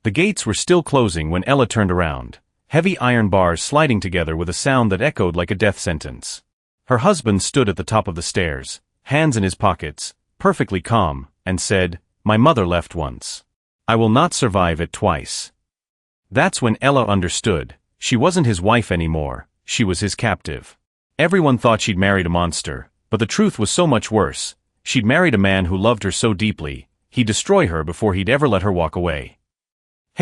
The gates were still closing when Ella turned around, heavy iron bars sliding together with a sound that echoed like a death sentence. Her husband stood at the top of the stairs, hands in his pockets, perfectly calm, and said, "My mother left once. I will not survive it twice." That's when Ella understood. She wasn't his wife anymore, she was his captive. Everyone thought she'd married a monster, but the truth was so much worse. She'd married a man who loved her so deeply, he'd destroy her before he'd ever let her walk away.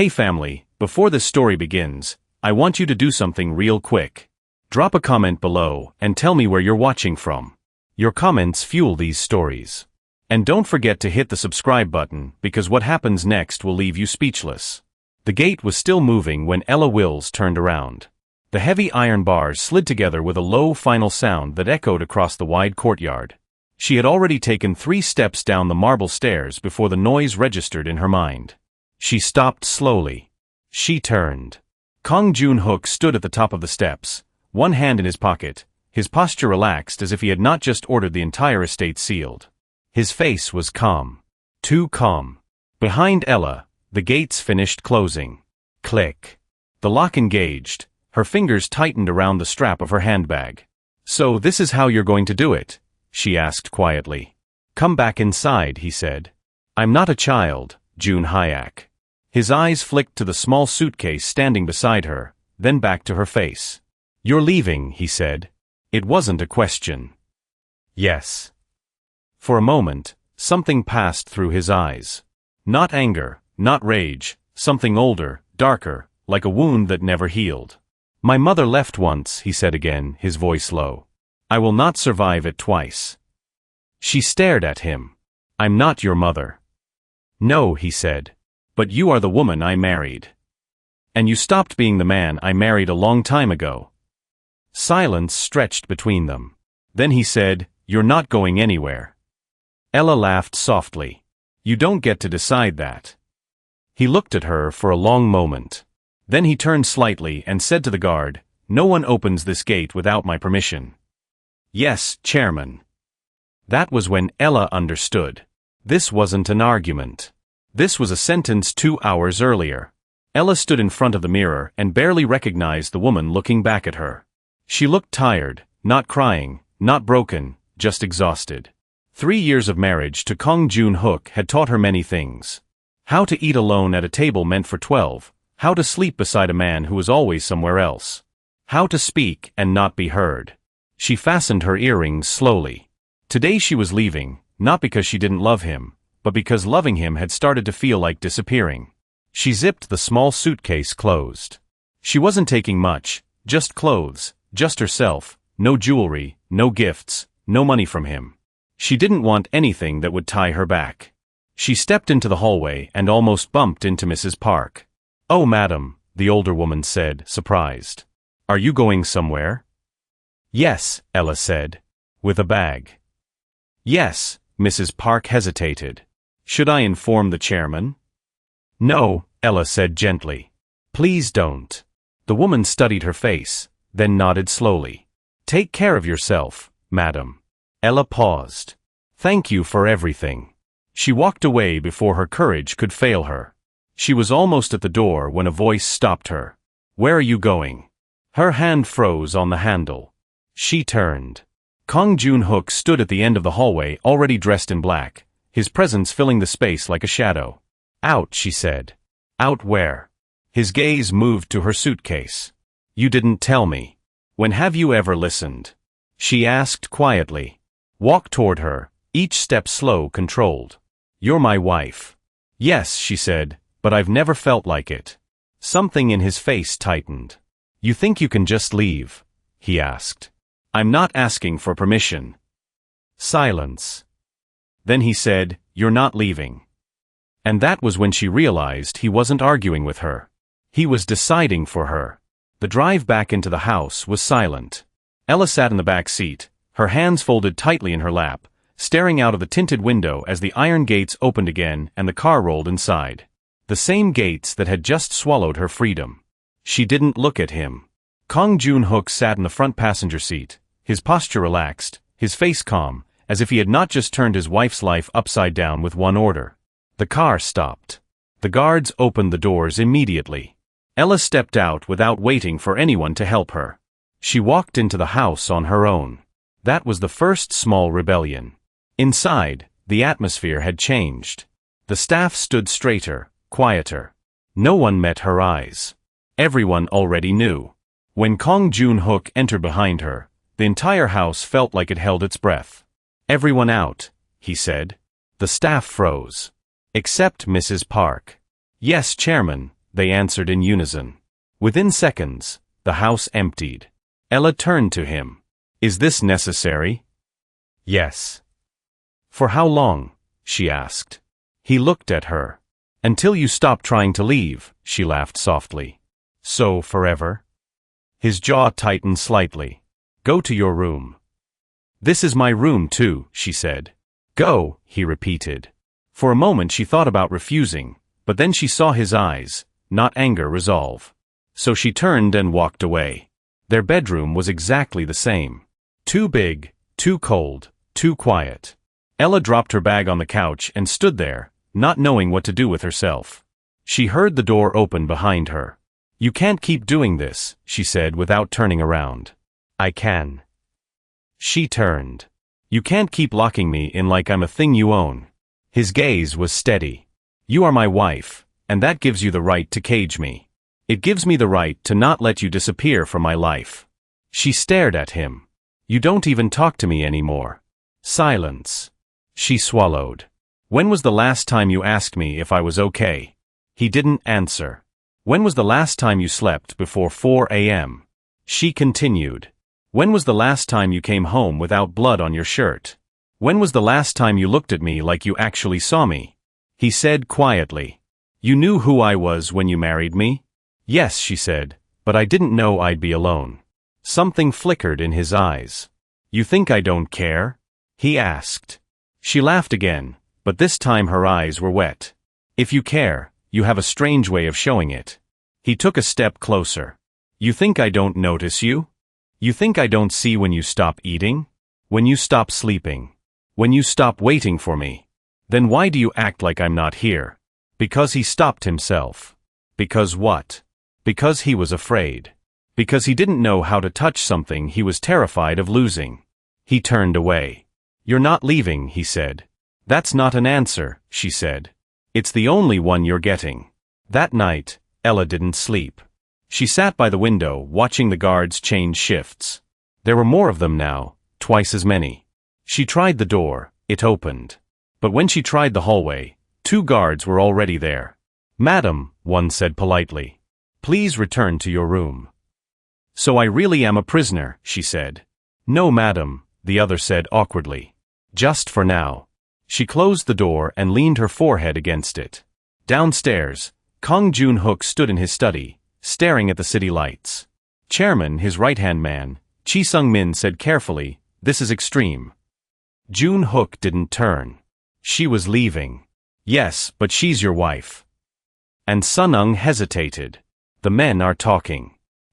Hey family, before this story begins, I want you to do something real quick. Drop a comment below and tell me where you're watching from. Your comments fuel these stories. And don't forget to hit the subscribe button, because what happens next will leave you speechless. The gate was still moving when Ella Wills turned around. The heavy iron bars slid together with a low final sound that echoed across the wide courtyard. She had already taken 3 steps down the marble stairs before the noise registered in her mind. She stopped slowly. She turned. Kong Joon-hook stood at the top of the steps, one hand in his pocket, his posture relaxed as if he had not just ordered the entire estate sealed. His face was calm. Too calm. Behind Ella, the gates finished closing. Click. The lock engaged. Her fingers tightened around the strap of her handbag. "So this is how you're going to do it?" she asked quietly. "Come back inside," he said. "I'm not a child, Joon-hyuk." His eyes flicked to the small suitcase standing beside her, then back to her face. "You're leaving," he said. It wasn't a question. Yes. For a moment, something passed through his eyes. Not anger, not rage, something older, darker, like a wound that never healed. "My mother left once," he said again, his voice low. "I will not survive it twice." She stared at him. "I'm not your mother." "No," he said. "But you are the woman I married. And you stopped being the man I married a long time ago." Silence stretched between them. Then he said, "You're not going anywhere." Ella laughed softly. "You don't get to decide that." He looked at her for a long moment. Then he turned slightly and said to the guard, "No one opens this gate without my permission." "Yes, Chairman." That was when Ella understood. This wasn't an argument. This was a sentence 2 hours earlier. Ella stood in front of the mirror and barely recognized the woman looking back at her. She looked tired, not crying, not broken, just exhausted. 3 years of marriage to Kong Joon-hook had taught her many things. How to eat alone at a table meant for 12, how to sleep beside a man who was always somewhere else. How to speak and not be heard. She fastened her earrings slowly. Today she was leaving, not because she didn't love him, but because loving him had started to feel like disappearing. She zipped the small suitcase closed. She wasn't taking much, just clothes, just herself, no jewelry, no gifts, no money from him. She didn't want anything that would tie her back. She stepped into the hallway and almost bumped into Mrs. Park. "Oh, madam," the older woman said, surprised. "Are you going somewhere?" "Yes," Ella said. "With a bag." "Yes," Mrs. Park hesitated. "Should I inform the chairman?" "No," Ella said gently. "Please don't." The woman studied her face, then nodded slowly. "Take care of yourself, madam." Ella paused. "Thank you for everything." She walked away before her courage could fail her. She was almost at the door when a voice stopped her. "Where are you going?" Her hand froze on the handle. She turned. Kong Joon-hook stood at the end of the hallway, already dressed in black, his presence filling the space like a shadow. "Out," she said. "Out where?" His gaze moved to her suitcase. "You didn't tell me. When have you ever listened?" She asked quietly. "Walk toward her, each step slow, controlled." "You're my wife." "Yes," she said, "but I've never felt like it." Something in his face tightened. "You think you can just leave?" he asked. "I'm not asking for permission." Silence. Then he said, "You're not leaving." And that was when she realized he wasn't arguing with her. He was deciding for her. The drive back into the house was silent. Ella sat in the back seat, her hands folded tightly in her lap, staring out of the tinted window as the iron gates opened again and the car rolled inside. The same gates that had just swallowed her freedom. She didn't look at him. Kong Joon-hook sat in the front passenger seat, his posture relaxed, his face calm, as if he had not just turned his wife's life upside down with one order. The car stopped. The guards opened the doors immediately. Ella stepped out without waiting for anyone to help her. She walked into the house on her own. That was the first small rebellion. Inside, the atmosphere had changed. The staff stood straighter, quieter. No one met her eyes. Everyone already knew. When Kong Joon-hook entered behind her, the entire house felt like it held its breath. "Everyone out," he said. The staff froze. Except Mrs. Park. "Yes, Chairman," they answered in unison. Within seconds, the house emptied. Ella turned to him. "Is this necessary?" "Yes." "For how long?" she asked. He looked at her. "Until you stop trying to leave," she laughed softly. "So, forever?" His jaw tightened slightly. "Go to your room." "This is my room too," she said. "Go," he repeated. For a moment she thought about refusing, but then she saw his eyes, not anger, resolve. So she turned and walked away. Their bedroom was exactly the same. Too big, too cold, too quiet. Ella dropped her bag on the couch and stood there, not knowing what to do with herself. She heard the door open behind her. "You can't keep doing this," she said without turning around. "I can." She turned. "You can't keep locking me in like I'm a thing you own." His gaze was steady. "You are my wife, and that gives you the right to cage me. It gives me the right to not let you disappear from my life." She stared at him. "You don't even talk to me anymore." Silence. She swallowed. "When was the last time you asked me if I was okay?" He didn't answer. "When was the last time you slept before 4 a.m.? She continued. "When was the last time you came home without blood on your shirt? When was the last time you looked at me like you actually saw me?" He said quietly. "You knew who I was when you married me?" "Yes," she said, "but I didn't know I'd be alone." Something flickered in his eyes. "You think I don't care?" he asked. She laughed again, but this time her eyes were wet. "If you care, you have a strange way of showing it." He took a step closer. "You think I don't notice you? You think I don't see when you stop eating? When you stop sleeping? When you stop waiting for me? Then why do you act like I'm not here?" Because he stopped himself. Because what? Because he was afraid. Because he didn't know how to touch something he was terrified of losing. He turned away. "You're not leaving," he said. "That's not an answer," she said. "It's the only one you're getting." That night, Ella didn't sleep. She sat by the window watching the guards change shifts. There were more of them now, twice as many. She tried the door, it opened. But when she tried the hallway, 2 guards were already there. "Madam," one said politely, "please return to your room." "So I really am a prisoner," she said. "No, madam," the other said awkwardly. "Just for now." She closed the door and leaned her forehead against it. Downstairs, Kong Joon-hook stood in his study, staring at the city lights. Chairman, his right-hand man, Chi Sung-min, said carefully, "This is extreme." Joon-hook didn't turn. "She was leaving." "Yes, but she's your wife." And Sun-ung hesitated. "The men are talking.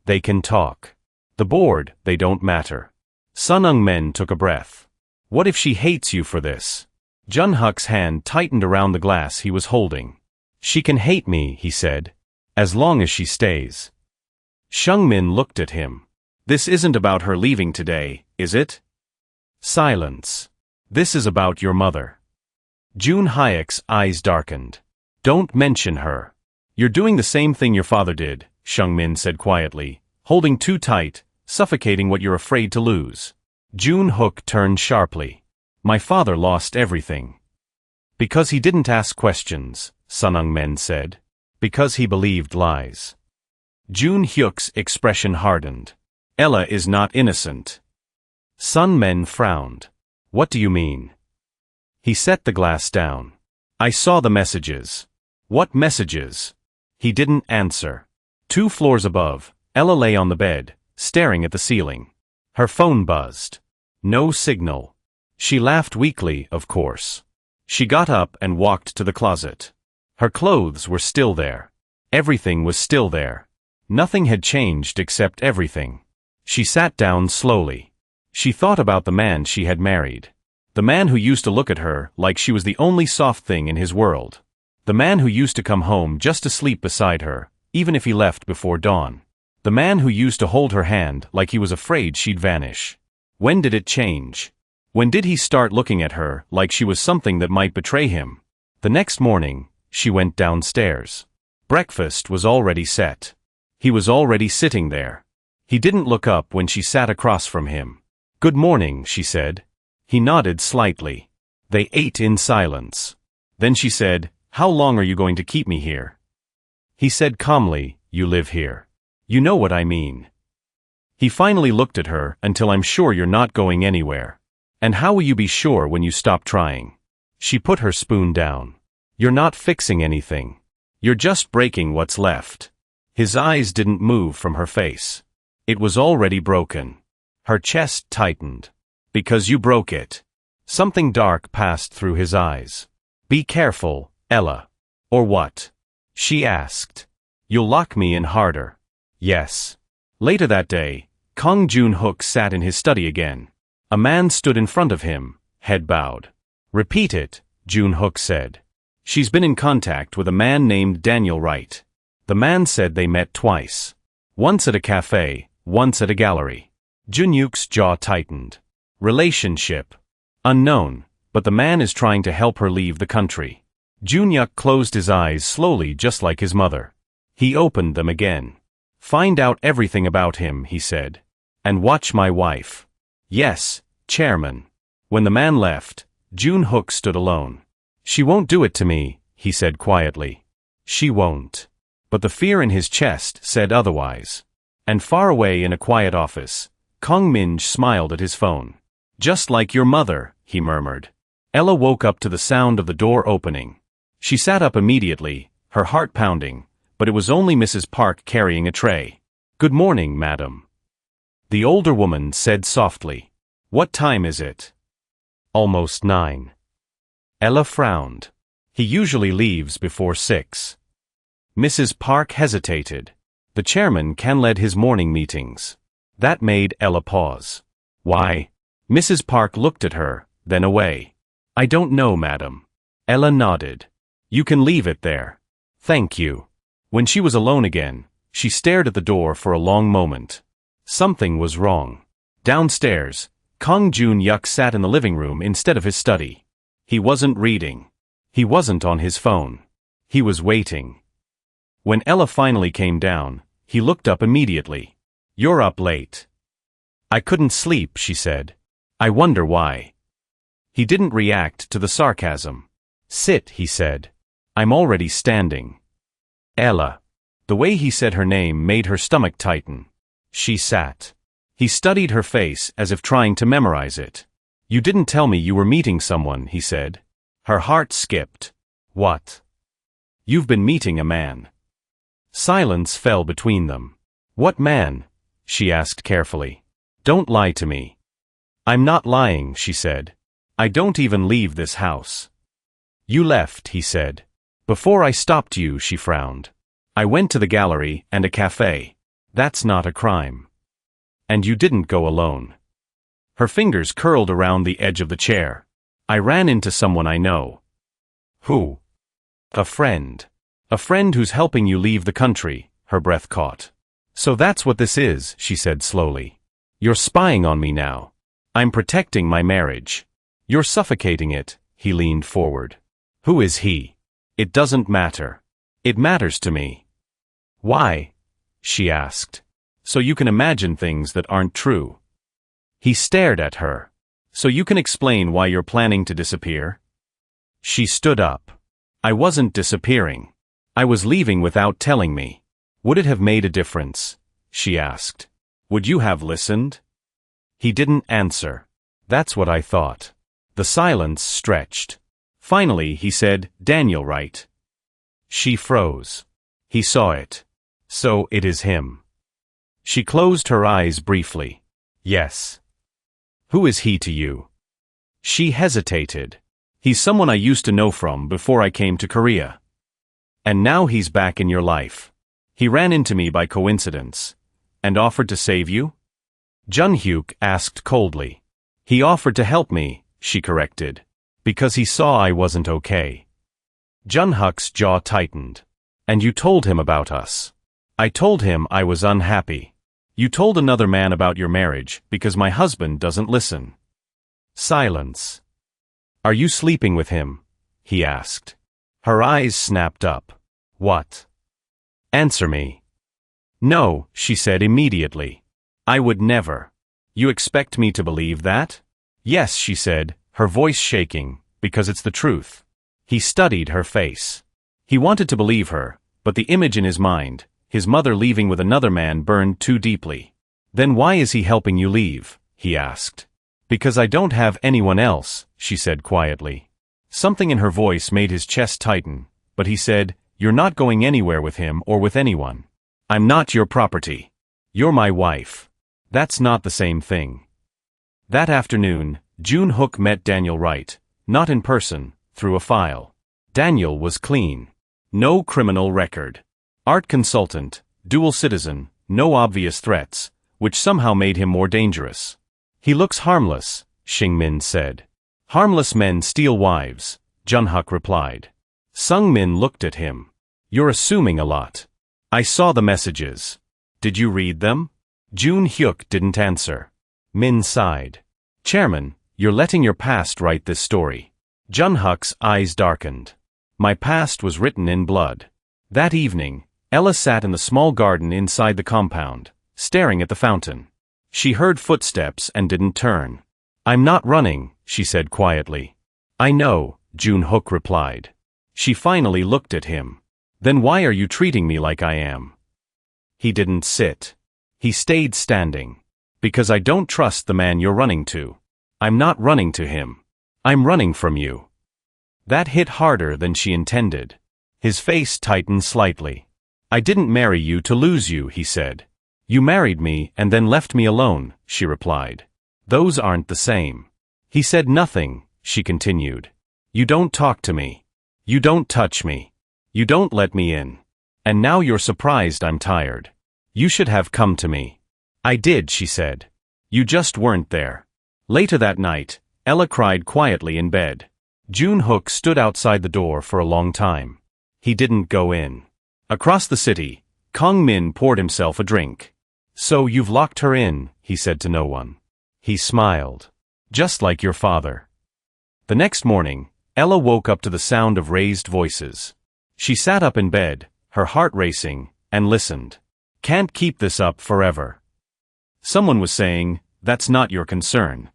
They can talk. The board, they don't matter." Sun-ung men took a breath. "What if she hates you for this?" Jun-hook's hand tightened around the glass he was holding. "She can hate me," he said, "as long as she stays." Shung-min looked at him. "This isn't about her leaving today, is it?" Silence. "This is about your mother." Joon-hyuk's eyes darkened. "Don't mention her." "You're doing the same thing your father did," Shung-min said quietly, "holding too tight, suffocating what you're afraid to lose." Joon-hook turned sharply. "My father lost everything." "Because he didn't ask questions," Sun-ung-men said. "Because he believed lies." Joon-hyuk's expression hardened. "Ella is not innocent." Sun-men frowned. "What do you mean?" He set the glass down. "I saw the messages." "What messages?" He didn't answer. 2 floors above, Ella lay on the bed, staring at the ceiling. Her phone buzzed. No signal. She laughed weakly, of course. She got up and walked to the closet. Her clothes were still there. Everything was still there. Nothing had changed except everything. She sat down slowly. She thought about the man she had married. The man who used to look at her like she was the only soft thing in his world. The man who used to come home just to sleep beside her, even if he left before dawn. The man who used to hold her hand like he was afraid she'd vanish. When did it change? When did he start looking at her like she was something that might betray him? The next morning, she went downstairs. Breakfast was already set. He was already sitting there. He didn't look up when she sat across from him. "Good morning," she said. He nodded slightly. They ate in silence. Then she said, "How long are you going to keep me here?" He said calmly, "You live here. You know what I mean." He finally looked at her. "Until I'm sure you're not going anywhere." "And how will you be sure when you stop trying?" She put her spoon down. "You're not fixing anything. You're just breaking what's left." His eyes didn't move from her face. It was already broken. Her chest tightened. "Because you broke it." Something dark passed through his eyes. "Be careful, Ella." "Or what?" she asked. "You'll lock me in harder." "Yes." Later that day, Kong Joon-hook sat in his study again. A man stood in front of him, head bowed. "Repeat it," Joon-hook said. "She's been in contact with a man named Daniel Wright." The man said they met twice. Once at a cafe, once at a gallery. Joon-hook's jaw tightened. Relationship. Unknown, but the man is trying to help her leave the country. Joon-hook closed his eyes slowly, just like his mother. He opened them again. "Find out everything about him," he said. "And watch my wife." "Yes, Chairman." When the man left, Joon-hook stood alone. "She won't do it to me," he said quietly. "She won't." But the fear in his chest said otherwise. And far away in a quiet office, Kong Minj smiled at his phone. "Just like your mother," he murmured. Ella woke up to the sound of the door opening. She sat up immediately, her heart pounding, but it was only Mrs. Park carrying a tray. "Good morning, madam." The older woman said softly. "What time is it?" "Almost 9. Ella frowned. "He usually leaves before 6. Mrs. Park hesitated. The chairman can lead his morning meetings. That made Ella pause. "Why?" Mrs. Park looked at her, then away. "I don't know, madam." Ella nodded. "You can leave it there." "Thank you." When she was alone again, she stared at the door for a long moment. Something was wrong. Downstairs, Kong Joon-hook sat in the living room instead of his study. He wasn't reading. He wasn't on his phone. He was waiting. When Ella finally came down, he looked up immediately. "You're up late." "I couldn't sleep," she said. "I wonder why." He didn't react to the sarcasm. "Sit," he said. "I'm already standing." "Ella." The way he said her name made her stomach tighten. She sat. He studied her face as if trying to memorize it. "You didn't tell me you were meeting someone," he said. Her heart skipped. "What?" "You've been meeting a man." Silence fell between them. "What man?" she asked carefully. "Don't lie to me." "I'm not lying," she said. "I don't even leave this house." "You left," he said. "Before I stopped you," she frowned. "I went to the gallery and a cafe. That's not a crime." "And you didn't go alone." Her fingers curled around the edge of the chair. "I ran into someone I know." "Who?" "A friend. A friend who's helping you leave the country," her breath caught. "So that's what this is," she said slowly. "You're spying on me now. I'm protecting my marriage. You're suffocating it." He leaned forward. "Who is he?" "It doesn't matter." "It matters to me." "Why?" she asked. "So you can imagine things that aren't true." He stared at her. "So you can explain why you're planning to disappear?" She stood up. "I wasn't disappearing. I was leaving without telling me." "Would it have made a difference?" she asked. "Would you have listened?" He didn't answer. "That's what I thought." The silence stretched. Finally, he said, "Daniel Wright." She froze. He saw it. "So it is him." She closed her eyes briefly. "Yes." "Who is he to you?" She hesitated. "He's someone I used to know from before I came to Korea. And now he's back in your life. He ran into me by coincidence. And offered to save you?" Joon-hook asked coldly. "He offered to help me," she corrected. "Because he saw I wasn't okay." Junhuk's jaw tightened. And you told him about us. I told him I was unhappy. You told another man about your marriage because my husband doesn't listen. Silence. Are you sleeping with him? He asked. Her eyes snapped up. What? Answer me. No, she said immediately. I would never. You expect me to believe that? Yes, she said, her voice shaking, because it's the truth. He studied her face. He wanted to believe her, but the image in his mind, his mother leaving with another man, burned too deeply. Then why is he helping you leave? He asked. Because I don't have anyone else, she said quietly. Something in her voice made his chest tighten, but he said, You're not going anywhere with him or with anyone. I'm not your property. You're my wife. That's not the same thing. That afternoon, Jun-hook met Daniel Wright, not in person, through a file. Daniel was clean. No criminal record. Art consultant, dual citizen, no obvious threats, which somehow made him more dangerous. He looks harmless, Xingmin said. Harmless men steal wives, Junhuk replied. Sungmin looked at him. You're assuming a lot. I saw the messages. Did you read them? Jun-hyuk didn't answer. Min sighed. Chairman, you're letting your past write this story. Junhuk's eyes darkened. My past was written in blood. That evening, Ella sat in the small garden inside the compound, staring at the fountain. She heard footsteps and didn't turn. I'm not running, she said quietly. I know, Jun-hook replied. She finally looked at him. Then why are you treating me like I am? He didn't sit. He stayed standing. Because I don't trust the man you're running to. I'm not running to him. I'm running from you. That hit harder than she intended. His face tightened slightly. I didn't marry you to lose you, he said. You married me and then left me alone, she replied. Those aren't the same. He said nothing, she continued. You don't talk to me. You don't touch me. You don't let me in. And now you're surprised I'm tired. You should have come to me. I did, she said. You just weren't there. Later that night, Ella cried quietly in bed. Jun-hook stood outside the door for a long time. He didn't go in. Across the city, Kong-min poured himself a drink. So you've locked her in, he said to no one. He smiled. Just like your father. The next morning, Ella woke up to the sound of raised voices. She sat up in bed, her heart racing, and listened. Can't keep this up forever. Someone was saying, that's not your concern.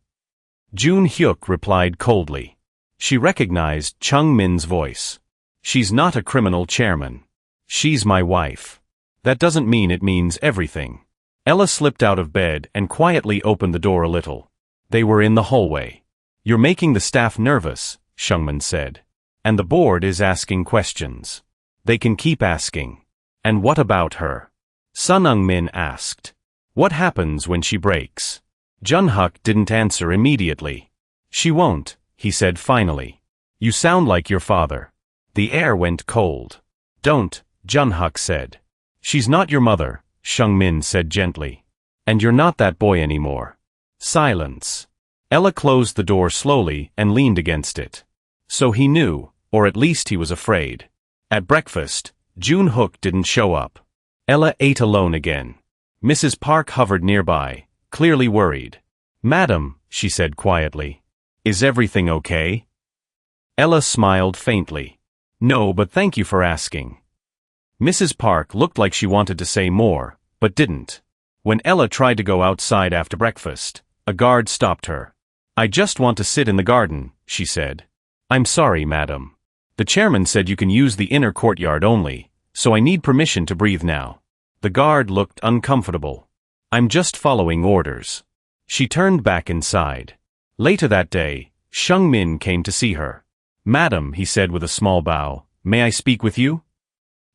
Jun-hyuk replied coldly. She recognized Chung-min's voice. She's not a criminal, chairman. She's my wife. That doesn't mean it means everything. Ella slipped out of bed and quietly opened the door a little. They were in the hallway. You're making the staff nervous, Shungmin said. And the board is asking questions. They can keep asking. And what about her? Sun Eung-min asked. What happens when she breaks? Junhuk didn't answer immediately. She won't, he said finally. You sound like your father. The air went cold. Don't, Junhuk said. She's not your mother, Shungmin said gently. And you're not that boy anymore. Silence. Ella closed the door slowly and leaned against it. So he knew, or at least he was afraid. At breakfast, Jun-hook didn't show up. Ella ate alone again. Mrs. Park hovered nearby, clearly worried. Madam, she said quietly. Is everything okay? Ella smiled faintly. No, but thank you for asking. Mrs. Park looked like she wanted to say more, but didn't. When Ella tried to go outside after breakfast, a guard stopped her. I just want to sit in the garden, she said. I'm sorry, madam. The chairman said you can use the inner courtyard only, so I need permission to breathe now. The guard looked uncomfortable. I'm just following orders. She turned back inside. Later that day, Shungmin came to see her. Madam, he said with a small bow, may I speak with you?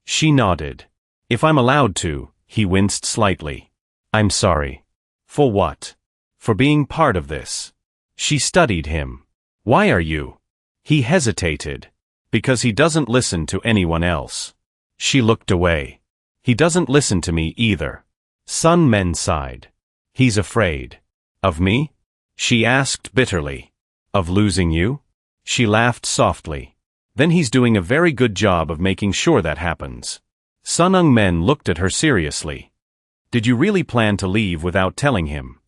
She nodded. If I'm allowed to, he winced slightly. I'm sorry. For what? For being part of this. She studied him. Why are you? He hesitated. Because he doesn't listen to anyone else. She looked away. He doesn't listen to me either. Sun Men sighed. He's afraid. Of me? She asked bitterly. Of losing you? She laughed softly. Then he's doing a very good job of making sure that happens. Sun Men looked at her seriously. Did you really plan to leave without telling him?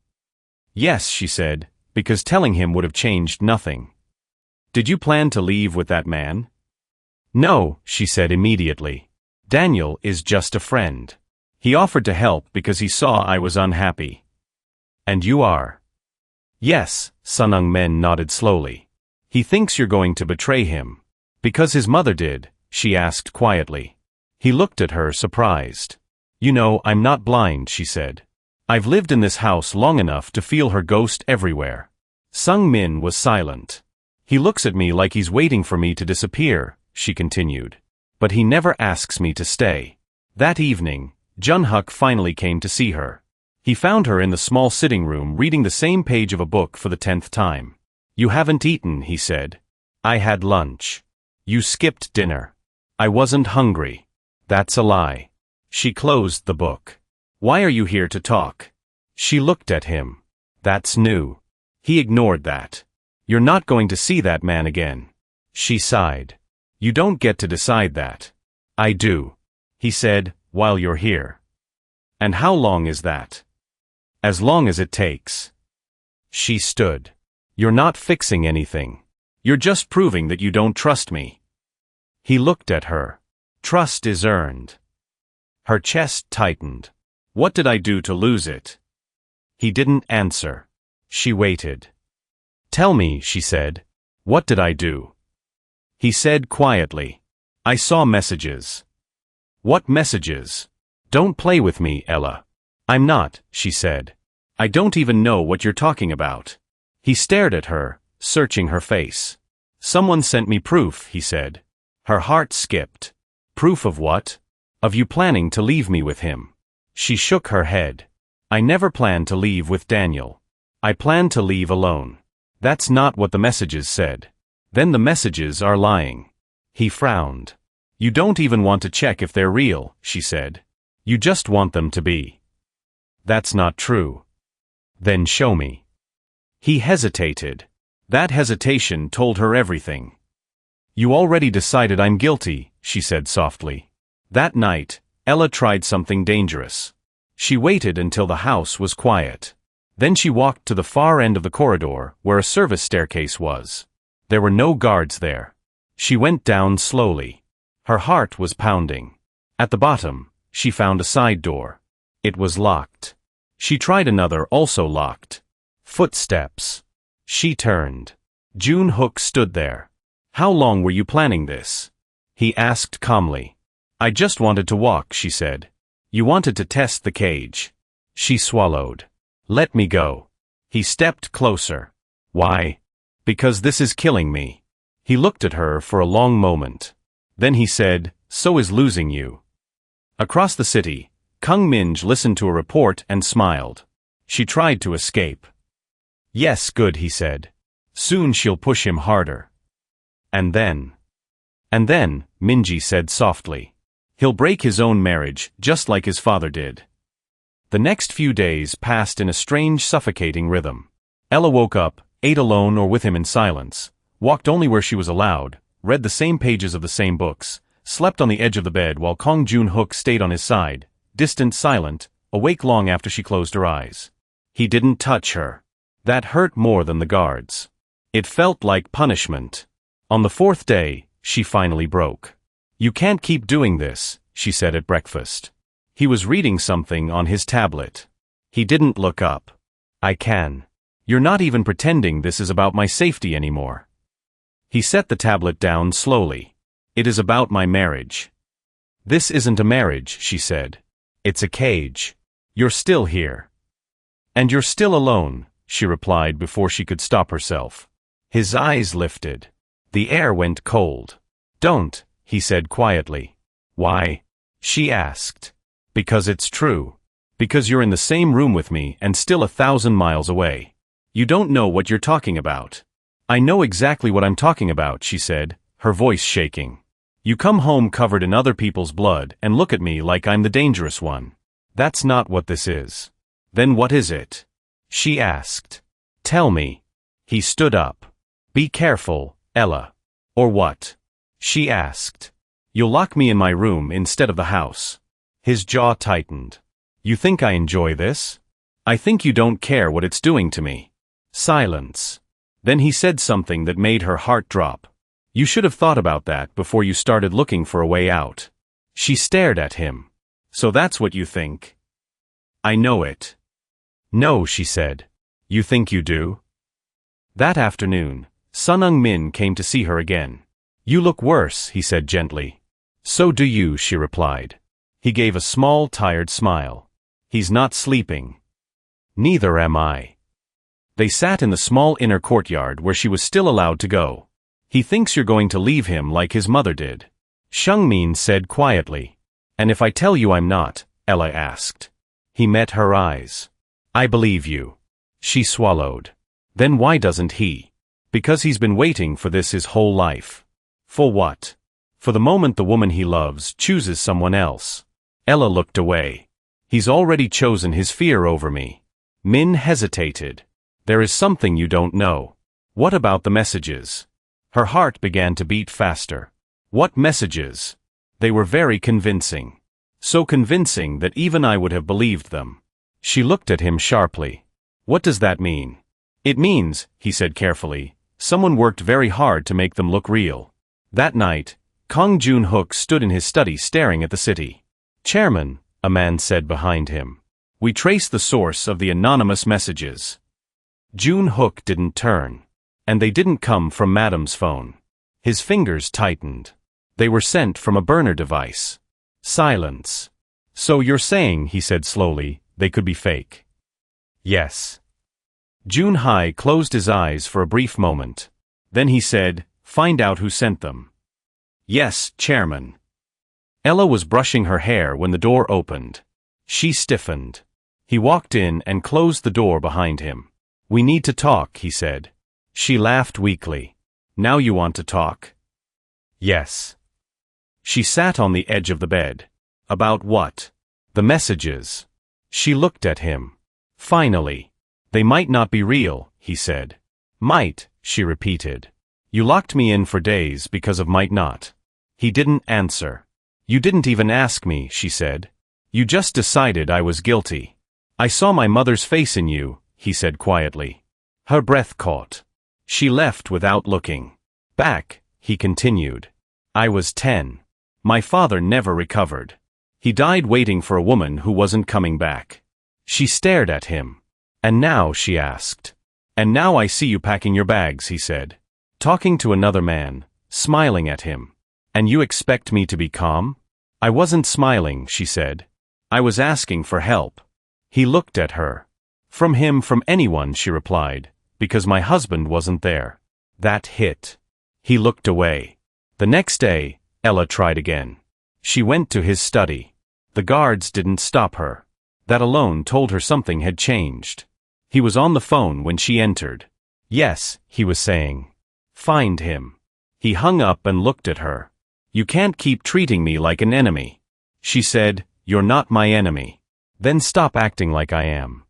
Yes, she said, because telling him would have changed nothing. Did you plan to leave with that man? No, she said immediately. Daniel is just a friend. He offered to help because he saw I was unhappy. And you are? Yes, Sun Men nodded slowly. He thinks you're going to betray him. Because his mother did, she asked quietly. He looked at her surprised. You know, I'm not blind, she said. I've lived in this house long enough to feel her ghost everywhere. Sung Min was silent. He looks at me like he's waiting for me to disappear, she continued. But he never asks me to stay. That evening, Junhuk finally came to see her. He found her in the small sitting room reading the same page of a book for the 10th time. You haven't eaten, he said. I had lunch. You skipped dinner. I wasn't hungry. That's a lie. She closed the book. Why are you here to talk? She looked at him. That's new. He ignored that. You're not going to see that man again. She sighed. You don't get to decide that. I do. He said, while you're here. And how long is that? As long as it takes. She stood. You're not fixing anything. You're just proving that you don't trust me. He looked at her. Trust is earned. Her chest tightened. What did I do to lose it? He didn't answer. She waited. Tell me, she said. What did I do? He said quietly. I saw messages. What messages? Don't play with me, Ella. I'm not, she said. I don't even know what you're talking about. He stared at her, searching her face. Someone sent me proof, he said. Her heart skipped. Proof of what? Of you planning to leave me with him. She shook her head. I never planned to leave with Daniel. I planned to leave alone. That's not what the messages said. Then the messages are lying. He frowned. You don't even want to check if they're real, she said. You just want them to be. That's not true. Then show me. He hesitated. That hesitation told her everything. You already decided I'm guilty, she said softly. That night, Ella tried something dangerous. She waited until the house was quiet. Then she walked to the far end of the corridor where a service staircase was. There were no guards there. She went down slowly. Her heart was pounding. At the bottom, she found a side door. It was locked. She tried another, also locked. Footsteps. She turned. Jun Hook stood there. How long were you planning this? He asked calmly. I just wanted to walk, she said. You wanted to test the cage. She swallowed. Let me go. He stepped closer. Why? Because this is killing me. He looked at her for a long moment. Then he said, so is losing you. Across the city, Kung Minj listened to a report and smiled. She tried to escape. Yes, good, he said. Soon she'll push him harder. And then, Minji said softly. He'll break his own marriage, just like his father did. The next few days passed in a strange, suffocating rhythm. Ella woke up, ate alone or with him in silence, walked only where she was allowed, read the same pages of the same books, slept on the edge of the bed while Kong Jun Hook stayed on his side, distant, silent, awake long after she closed her eyes. He didn't touch her. That hurt more than the guards. It felt like punishment. On the 4th day, she finally broke. You can't keep doing this, she said at breakfast. He was reading something on his tablet. He didn't look up. I can. You're not even pretending this is about my safety anymore. He set the tablet down slowly. It is about my marriage. This isn't a marriage, she said. It's a cage. You're still here. And you're still alone, she replied before she could stop herself. His eyes lifted. The air went cold. Don't, he said quietly. Why? She asked. Because it's true. Because you're in the same room with me and still 1,000 miles away. You don't know what you're talking about. I know exactly what I'm talking about, she said, her voice shaking. You come home covered in other people's blood and look at me like I'm the dangerous one. That's not what this is. Then what is it? She asked. Tell me. He stood up. Be careful, Ella. Or what? she asked. You'll lock me in my room instead of the house. His jaw tightened. You think I enjoy this? I think you don't care what it's doing to me. Silence. Then he said something that made her heart drop. You should have thought about that before you started looking for a way out. She stared at him. So that's what you think? I know it. No, she said. You think you do? That afternoon, Sun Min came to see her again. You look worse, he said gently. So do you, she replied. He gave a small, tired smile. He's not sleeping. Neither am I. They sat in the small inner courtyard where she was still allowed to go. He thinks you're going to leave him like his mother did. Shengmin said quietly. And if I tell you I'm not? Ella asked. He met her eyes. I believe you. She swallowed. Then why doesn't he? Because he's been waiting for this his whole life. For what? For the moment the woman he loves chooses someone else. Ella looked away. He's already chosen his fear over me. Min hesitated. There is something you don't know. What about the messages? Her heart began to beat faster. What messages? They were very convincing. So convincing that even I would have believed them. She looked at him sharply. What does that mean? It means, he said carefully, someone worked very hard to make them look real. That night, Kong Jun-hook stood in his study staring at the city. Chairman, a man said behind him. We traced the source of the anonymous messages. Jun-hook didn't turn. And they didn't come from Madam's phone. His fingers tightened. They were sent from a burner device. Silence. So you're saying, he said slowly, they could be fake? Yes. Jun-hai closed his eyes for a brief moment. Then he said, find out who sent them. Yes, Chairman. Ella was brushing her hair when the door opened. She stiffened. He walked in and closed the door behind him. We need to talk, he said. She laughed weakly. Now you want to talk? Yes. She sat on the edge of the bed. About what? The messages. She looked at him. Finally. They might not be real, he said. Might, she repeated. You locked me in for days because of might not. He didn't answer. You didn't even ask me, she said. You just decided I was guilty. I saw my mother's face in you, he said quietly. Her breath caught. She left without looking back, he continued. I was 10. My father never recovered. He died waiting for a woman who wasn't coming back. She stared at him. And now, she asked. And now I see you packing your bags, he said. Talking to another man, smiling at him. And you expect me to be calm? I wasn't smiling, she said. I was asking for help. He looked at her. From him, from anyone, she replied. Because my husband wasn't there. That hit. He looked away. The next day, Ella tried again. She went to his study. The guards didn't stop her. That alone told her something had changed. He was on the phone when she entered. Yes, he was saying. Find him. He hung up and looked at her. You can't keep treating me like an enemy. She said, you're not my enemy. Then stop acting like I am.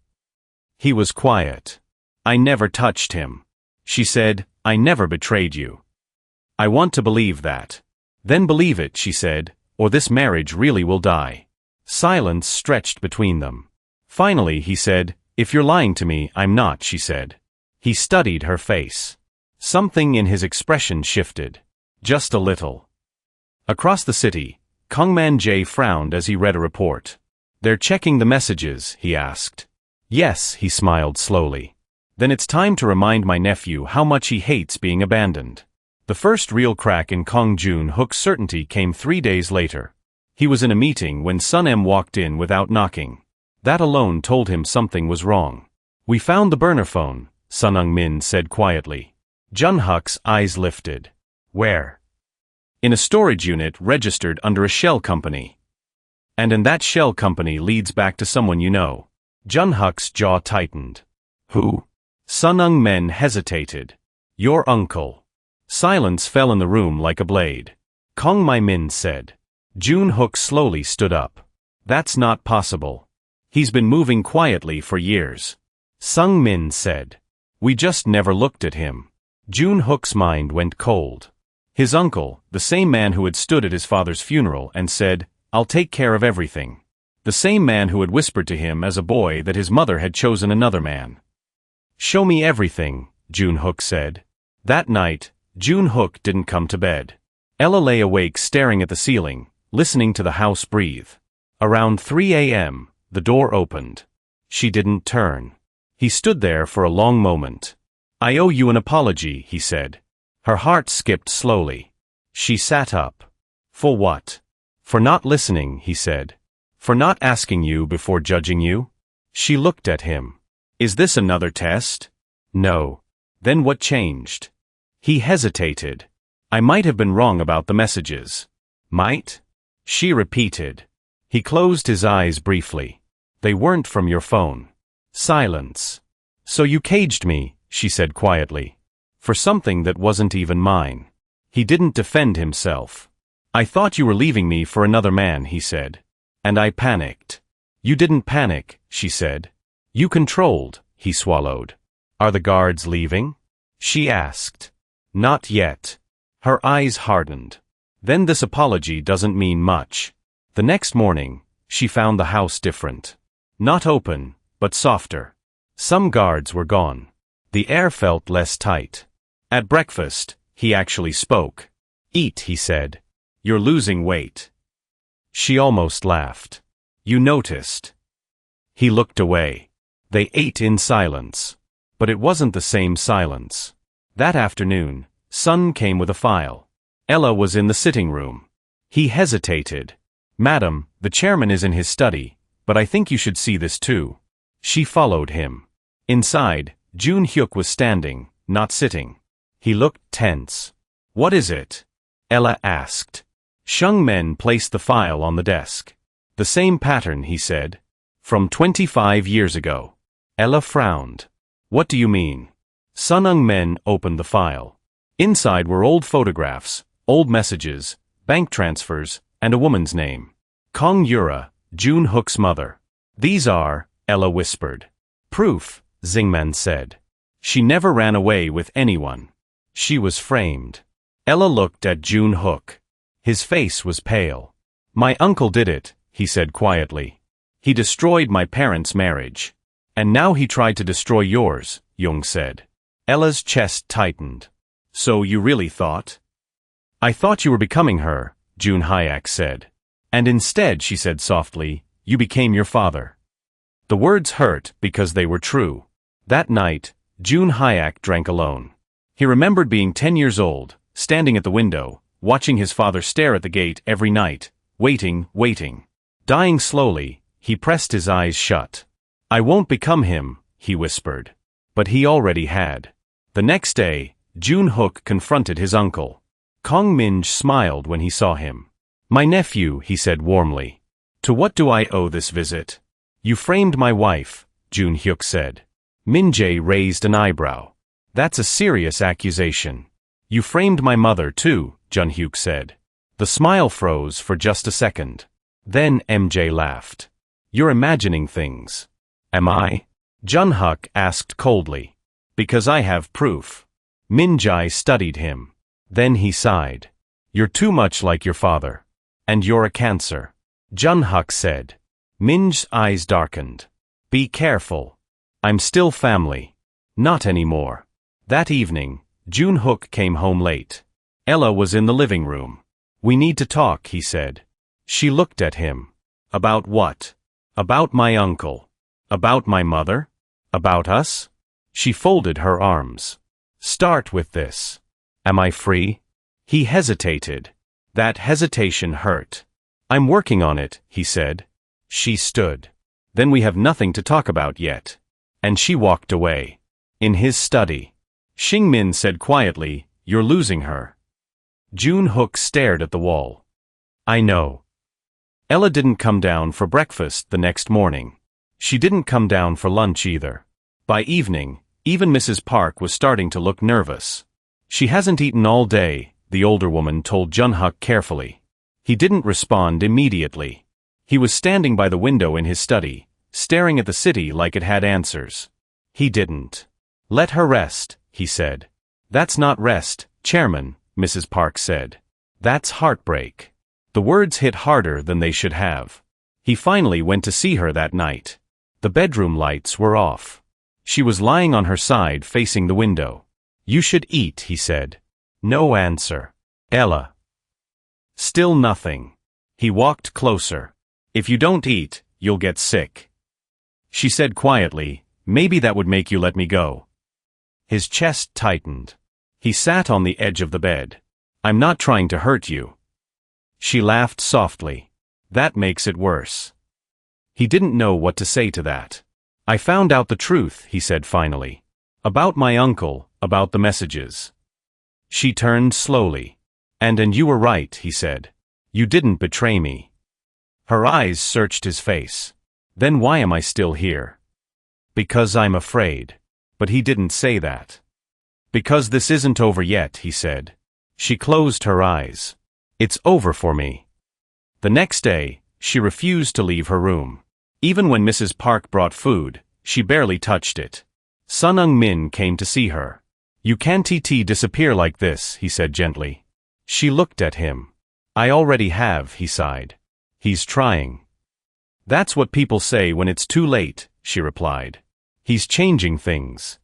He was quiet. I never touched him. She said, I never betrayed you. I want to believe that. Then believe it, she said, or this marriage really will die. Silence stretched between them. Finally he said, if you're lying to me, I'm not, she said. He studied her face. Something in his expression shifted. Just a little. Across the city, Kongman Jae frowned as he read a report. They're checking the messages, he asked. Yes, he smiled slowly. Then it's time to remind my nephew how much he hates being abandoned. The first real crack in Kong Jun-hook's certainty came 3 days later. He was in a meeting when Sun M walked in without knocking. That alone told him something was wrong. We found the burner phone, Sun Min said quietly. Jun-hook's eyes lifted. Where? In a storage unit registered under a shell company. And in that shell company leads back to someone you know. Jun-hook's jaw tightened. Who? Sun Min hesitated. Your uncle. Silence fell in the room like a blade. Kong Min said. Jun-hook slowly stood up. That's not possible. He's been moving quietly for years. Sun Min said. We just never looked at him. Jun-hook's mind went cold. His uncle, the same man who had stood at his father's funeral and said, "I'll take care of everything." The same man who had whispered to him as a boy that his mother had chosen another man. "Show me everything," June Hook said. That night, June Hook didn't come to bed. Ella lay awake staring at the ceiling, listening to the house breathe. Around 3 a.m., the door opened. She didn't turn. He stood there for a long moment. "I owe you an apology," he said. Her heart skipped slowly. She sat up. "For what?" "For not listening," he said. "For not asking you before judging you." She looked at him. "Is this another test?" "No." "Then what changed?" He hesitated. "I might have been wrong about the messages." "Might?" She repeated. He closed his eyes briefly. "They weren't from your phone." Silence. "So you caged me," she said quietly. "For something that wasn't even mine." He didn't defend himself. "I thought you were leaving me for another man," he said. "And I panicked." "You didn't panic," she said. "You controlled," he swallowed. "Are the guards leaving?" She asked. "Not yet." Her eyes hardened. "Then this apology doesn't mean much." The next morning, she found the house different. Not open, but softer. Some guards were gone. The air felt less tight. At breakfast, he actually spoke. "Eat," he said. "You're losing weight." She almost laughed. "You noticed." He looked away. They ate in silence. But it wasn't the same silence. That afternoon, Sun came with a file. Ella was in the sitting room. He hesitated. "Madam, the chairman is in his study, but I think you should see this too." She followed him. Inside, June Hyuk was standing, not sitting. He looked tense. "What is it?" Ella asked. Shung Men placed the file on the desk. "The same pattern," he said. "From 25 years ago." Ella frowned. "What do you mean?" Sun Men opened the file. Inside were old photographs, old messages, bank transfers, and a woman's name. Kong Yura, June Hook's mother. "These are," Ella whispered. "Proof," Zingman said. "She never ran away with anyone. She was framed." Ella looked at June Hook. His face was pale. "My uncle did it," he said quietly. "He destroyed my parents' marriage. And now he tried to destroy yours," Jung said. Ella's chest tightened. "So you really thought?" "I thought you were becoming her," June Hyak said. "And instead," she said softly, "you became your father." The words hurt because they were true. That night, June Hyak drank alone. He remembered being 10 years old, standing at the window, watching his father stare at the gate every night, waiting. Dying slowly, he pressed his eyes shut. "I won't become him," he whispered. But he already had. The next day, June Hook confronted his uncle. Kong Minj smiled when he saw him. "My nephew," he said warmly. "To what do I owe this visit?" "You framed my wife," June Hyuk said. Minjae raised an eyebrow. "That's a serious accusation." "You framed my mother too," Jun Hyuk said. The smile froze for just a second. Then MJ laughed. "You're imagining things." "Am I?" Jun Hyuk asked coldly. "Because I have proof." Minjae studied him. Then he sighed. "You're too much like your father. And you're a cancer." Jun Hyuk said. Minj's eyes darkened. "Be careful. I'm still family." "Not anymore." That evening, June Hook came home late. Ella was in the living room. "We need to talk," he said. She looked at him. "About what?" "About my uncle." "About my mother?" "About us?" She folded her arms. "Start with this. Am I free?" He hesitated. That hesitation hurt. "I'm working on it," he said. She stood. "Then we have nothing to talk about yet." And she walked away. In his study, Xing Min said quietly, "You're losing her." June Hook stared at the wall. "I know." Ella didn't come down for breakfast the next morning. She didn't come down for lunch either. By evening, even Mrs. Park was starting to look nervous. "She hasn't eaten all day," the older woman told Jun Hyuk carefully. He didn't respond immediately. He was standing by the window in his study, staring at the city like it had answers. He didn't. "Let her rest," he said. "That's not rest, Chairman," Mrs. Park said. That's heartbreak. The words hit harder than they should have. He finally went to see her that night. The bedroom lights were off. She was lying on her side facing the window. You should eat, he said. No answer. Ella. Still nothing. He walked closer. If you don't eat, you'll get sick. She said quietly, maybe that would make you let me go. His chest tightened. He sat on the edge of the bed. I'm not trying to hurt you. She laughed softly. That makes it worse. He didn't know what to say to that. I found out the truth, he said finally. About my uncle, about the messages. She turned slowly. And you were right, he said. You didn't betray me. Her eyes searched his face. Then why am I still here? Because I'm afraid. But he didn't say that. Because this isn't over yet, he said. She closed her eyes. It's over for me. The next day, she refused to leave her room. Even when Mrs. Park brought food, she barely touched it. Sun Min came to see her. You can't disappear like this, he said gently. She looked at him. I already have, he sighed. He's trying. That's what people say when it's too late, she replied. He's changing things.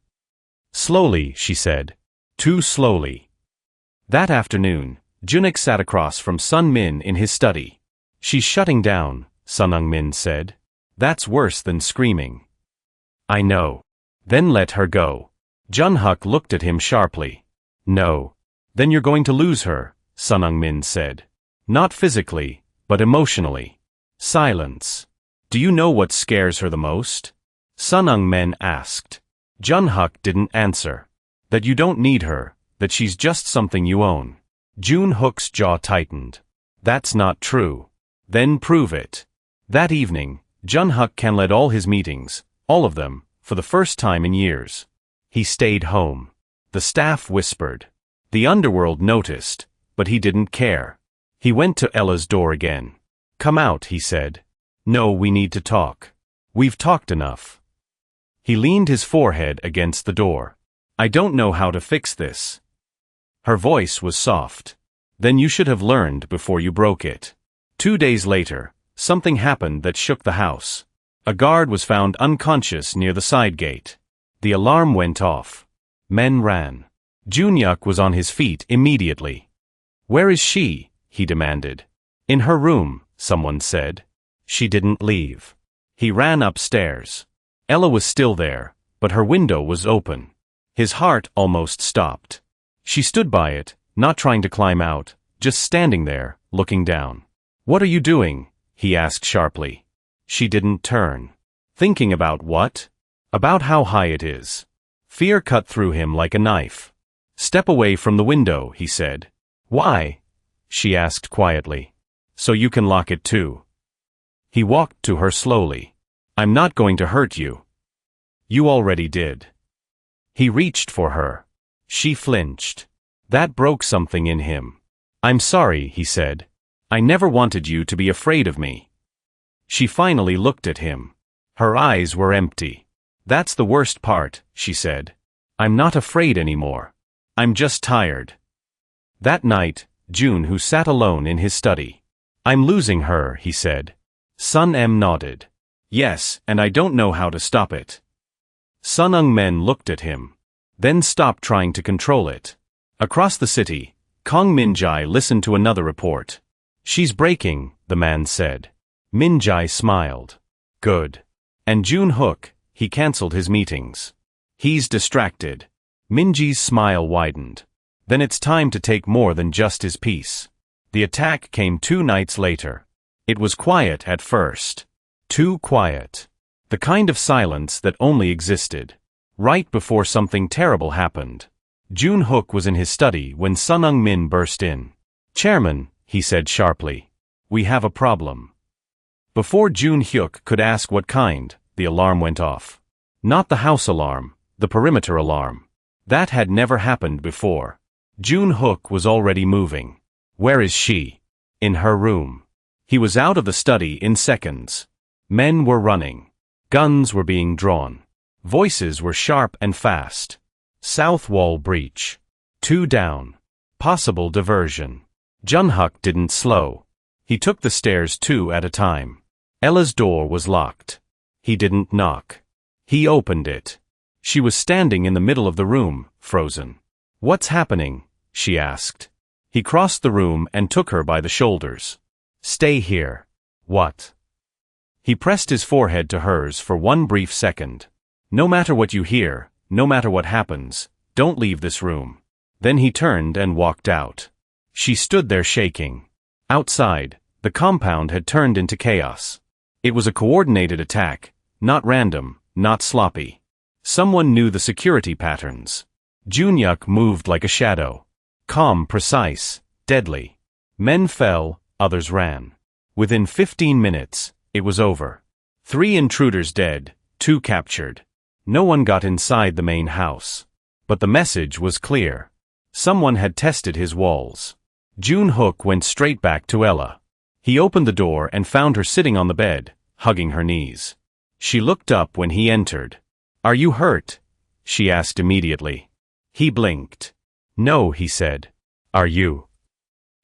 Slowly, she said. Too slowly. That afternoon, Junik sat across from Sun Min in his study. She's shutting down, Sun Min said. That's worse than screaming. I know. Then let her go. Junhuk looked at him sharply. No. Then you're going to lose her, Sun Min said. Not physically, but emotionally. Silence. Do you know what scares her the most? Sun Min asked. Junhuk didn't answer. That you don't need her, that she's just something you own. Junhook's jaw tightened. That's not true. Then prove it. That evening, Junhuk canceled all his meetings, all of them, for the first time in years. He stayed home. The staff whispered. The underworld noticed, but he didn't care. He went to Ella's door again. Come out, he said. No, we need to talk. We've talked enough. He leaned his forehead against the door. I don't know how to fix this. Her voice was soft. Then you should have learned before you broke it. 2 days later, something happened that shook the house. A guard was found unconscious near the side gate. The alarm went off. Men ran. Junyuk was on his feet immediately. Where is she? He demanded. In her room, someone said. She didn't leave. He ran upstairs. Ella was still there, but her window was open. His heart almost stopped. She stood by it, not trying to climb out, just standing there, looking down. What are you doing? He asked sharply. She didn't turn. Thinking about what? About how high it is. Fear cut through him like a knife. Step away from the window, he said. Why? She asked quietly. So you can lock it too. He walked to her slowly. I'm not going to hurt you. You already did. He reached for her. She flinched. That broke something in him. I'm sorry, he said. I never wanted you to be afraid of me. She finally looked at him. Her eyes were empty. That's the worst part, she said. I'm not afraid anymore. I'm just tired. That night, June sat alone in his study. I'm losing her, he said. Sun nodded. Yes, and I don't know how to stop it. Sun Min looked at him. Then stopped trying to control it. Across the city, Kong Minjai listened to another report. She's breaking, the man said. Minjai smiled. Good. And Junhook, he cancelled his meetings. He's distracted. Minji's smile widened. Then it's time to take more than just his peace. The attack came 2 nights later. It was quiet at first. Too quiet. The kind of silence that only existed. Right before something terrible happened. Junhook was in his study when Sun Min burst in. Chairman, he said sharply. We have a problem. Before Junhyuk could ask what kind, the alarm went off. Not the house alarm, the perimeter alarm. That had never happened before. Junhook was already moving. Where is she? In her room. He was out of the study in seconds. Men were running. Guns were being drawn. Voices were sharp and fast. South wall breach. 2 down. Possible diversion. Junhuk didn't slow. He took the stairs 2 at a time. Ella's door was locked. He didn't knock. He opened it. She was standing in the middle of the room, frozen. "What's happening?" she asked. He crossed the room and took her by the shoulders. "Stay here." "What?" He pressed his forehead to hers for one brief second. "No matter what you hear, no matter what happens, don't leave this room." Then he turned and walked out. She stood there shaking. Outside, the compound had turned into chaos. It was a coordinated attack, not random, not sloppy. Someone knew the security patterns. Junhyuk moved like a shadow. Calm, precise, deadly. Men fell, others ran. Within 15 minutes, it was over. 3 intruders dead, 2 captured. No one got inside the main house. But the message was clear. Someone had tested his walls. Junhyuk went straight back to Ella. He opened the door and found her sitting on the bed, hugging her knees. She looked up when he entered. "Are you hurt?" she asked immediately. He blinked. "No," he said. "Are you?"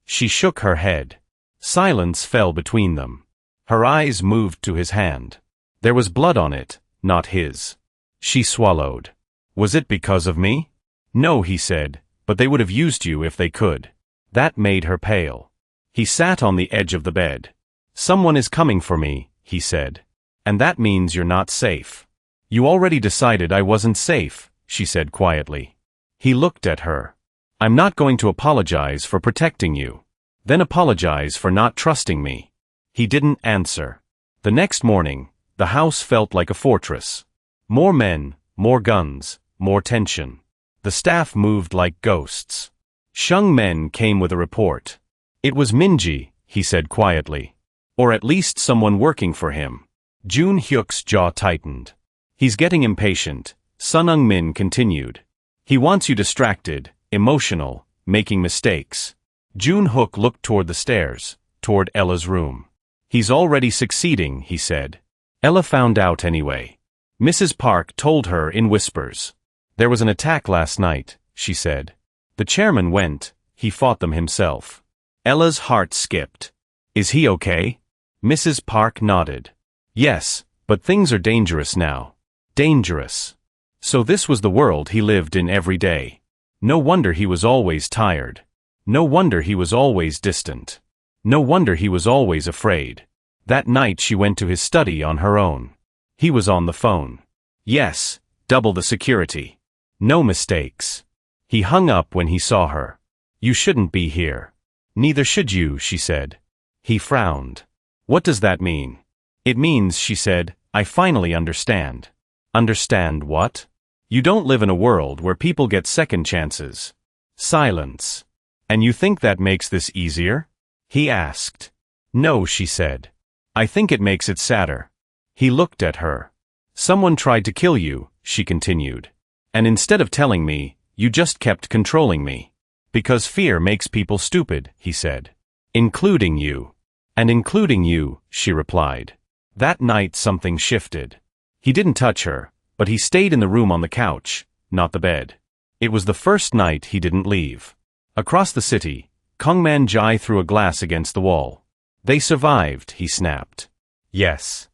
She shook her head. Silence fell between them. Her eyes moved to his hand. There was blood on it, not his. She swallowed. "Was it because of me?" "No," he said, "but they would have used you if they could." That made her pale. He sat on the edge of the bed. "Someone is coming for me," he said. "And that means you're not safe." "You already decided I wasn't safe," she said quietly. He looked at her. "I'm not going to apologize for protecting you. Then apologize for not trusting me." He didn't answer. The next morning, the house felt like a fortress. More men, more guns, more tension. The staff moved like ghosts. Shung Men came with a report. "It was Minji," he said quietly. "Or at least someone working for him." Junhyuk's jaw tightened. "He's getting impatient," Sunung Min continued. "He wants you distracted, emotional, making mistakes." Junhyuk looked toward the stairs, toward Ella's room. "He's already succeeding," he said. Ella found out anyway. Mrs. Park told her in whispers. "There was an attack last night," she said. "The chairman went, he fought them himself." Ella's heart skipped. "Is he okay?" Mrs. Park nodded. "Yes, but things are dangerous now." Dangerous. So this was the world he lived in every day. No wonder he was always tired. No wonder he was always distant. No wonder he was always afraid. That night she went to his study on her own. He was on the phone. Yes, double the security. No mistakes. He hung up when he saw her. "You shouldn't be here." "Neither should you," she said. He frowned. "What does that mean?" "It means," she said, "I finally understand." "Understand what?" "You don't live in a world where people get second chances." Silence. "And you think that makes this easier?" he asked. "No," she said. "I think it makes it sadder." He looked at her. "Someone tried to kill you," she continued. "And instead of telling me, you just kept controlling me." "Because fear makes people stupid," he said. "Including you." "And including you," she replied. That night something shifted. He didn't touch her, but he stayed in the room on the couch, not the bed. It was the first night he didn't leave. Across the city, Kongman Jai threw a glass against the wall. "They survived," he snapped. "Yes."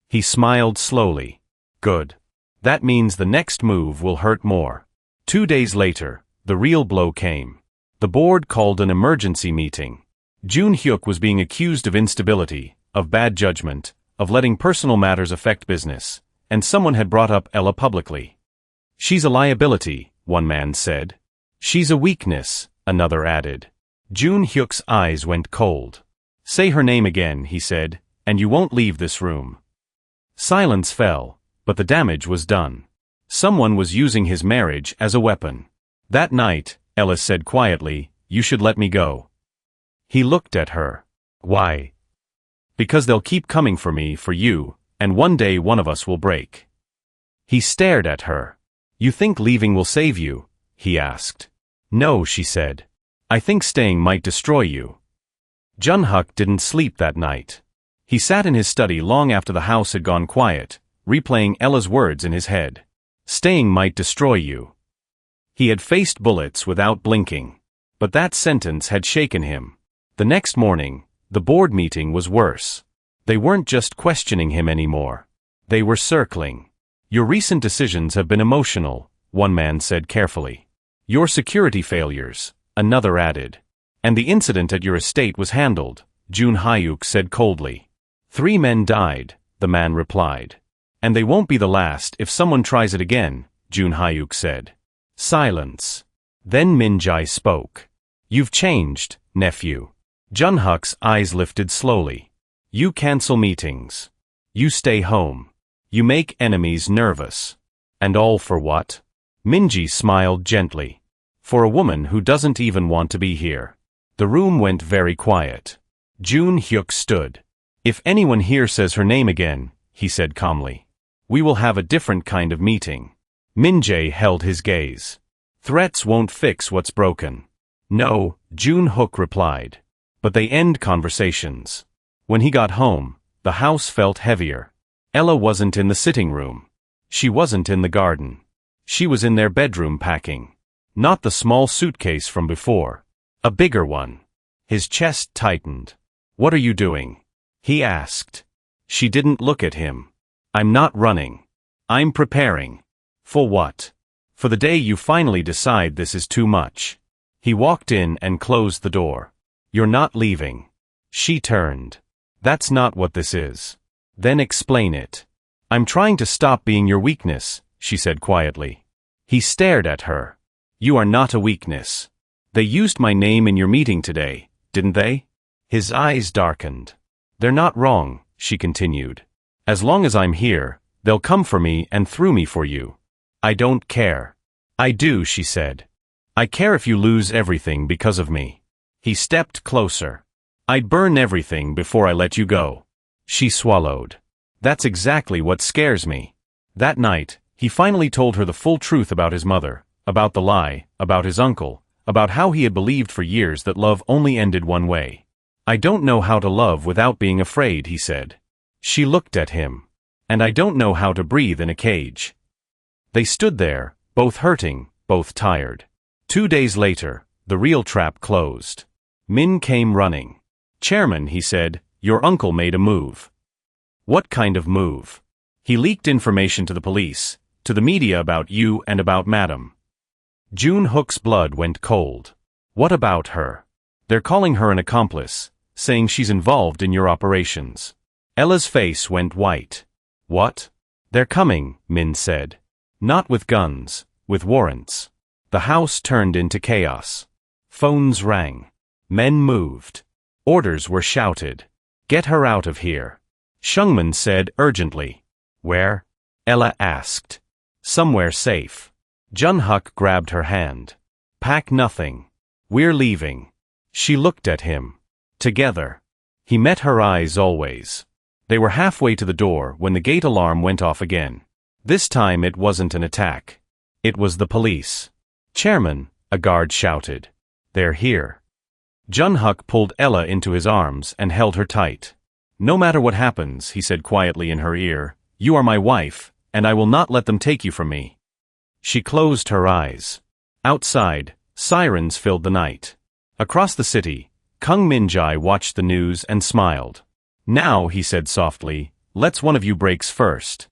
He smiled slowly. "Good. That means the next move will hurt more." 2 days later, the real blow came. The board called an emergency meeting. Junhyuk was being accused of instability, of bad judgment, of letting personal matters affect business, and someone had brought up Ella publicly. "She's a liability," one man said. "She's a weakness," another added. Junhyuk's eyes went cold. "Say her name again," he said, "and you won't leave this room." Silence fell, but the damage was done. Someone was using his marriage as a weapon. That night, Ella said quietly, "You should let me go." He looked at her. "Why?" "Because they'll keep coming for me, for you, and one day one of us will break." He stared at her. "You think leaving will save you?" he asked. "No," she said. "I think staying might destroy you." Junhyuk didn't sleep that night. He sat in his study long after the house had gone quiet, replaying Ella's words in his head. Staying might destroy you. He had faced bullets without blinking. But that sentence had shaken him. The next morning, the board meeting was worse. They weren't just questioning him anymore. They were circling. "Your recent decisions have been emotional," one man said carefully. "Your security failures," another added. "And the incident at your estate was handled," Jun Hyuk said coldly. "3 men died," the man replied. "And they won't be the last if someone tries it again," Jun Hyuk said. Silence. Then Min Jae spoke. "You've changed, nephew." Jun Huk's eyes lifted slowly. "You cancel meetings. You stay home. You make enemies nervous. And all for what?" Minji smiled gently. "For a woman who doesn't even want to be here." The room went very quiet. Jun Hyuk stood. "If anyone here says her name again," he said calmly, "we will have a different kind of meeting." Min Jae held his gaze. "Threats won't fix what's broken." "No," Jun Hyuk replied. "But they end conversations." When he got home, the house felt heavier. Ella wasn't in the sitting room. She wasn't in the garden. She was in their bedroom packing. Not the small suitcase from before. A bigger one. His chest tightened. "What are you doing?" he asked. She didn't look at him. "I'm not running. I'm preparing." "For what?" "For the day you finally decide this is too much." He walked in and closed the door. "You're not leaving." She turned. "That's not what this is." "Then explain it." "I'm trying to stop being your weakness," she said quietly. He stared at her. "You are not a weakness. They used my name in your meeting today, didn't they?" His eyes darkened. "They're not wrong," she continued. "As long as I'm here, they'll come for me and through me for you." "I don't care." "I do," she said. "I care if you lose everything because of me." He stepped closer. "I'd burn everything before I let you go." She swallowed. "That's exactly what scares me." That night, he finally told her the full truth about his mother, about the lie, about his uncle, about how he had believed for years that love only ended one way. "I don't know how to love without being afraid," he said. She looked at him. "And I don't know how to breathe in a cage." They stood there, both hurting, both tired. 2 days later, the real trap closed. Min came running. "Chairman," he said, "your uncle made a move." "What kind of move?" "He leaked information to the police, to the media about you and about Madam." Jun Hyuk's blood went cold. "What about her?" "They're calling her an accomplice, saying she's involved in your operations." Ella's face went white. "What?" "They're coming," Min said. "Not with guns, with warrants." The house turned into chaos. Phones rang. Men moved. Orders were shouted. "Get her out of here," Shungman said urgently. "Where?" Ella asked. "Somewhere safe." Jun Hyuk grabbed her hand. "Pack nothing. We're leaving." She looked at him. "Together." He met her eyes always. They were halfway to the door when the gate alarm went off again. This time it wasn't an attack. It was the police. "Chairman," a guard shouted. "They're here." Jun Hyuk pulled Ella into his arms and held her tight. "No matter what happens," he said quietly in her ear, "you are my wife, and I will not let them take you from me." She closed her eyes. Outside, sirens filled the night. Across the city, Kung Min-jae watched the news and smiled. "Now," he said softly, "let's one of you breaks first."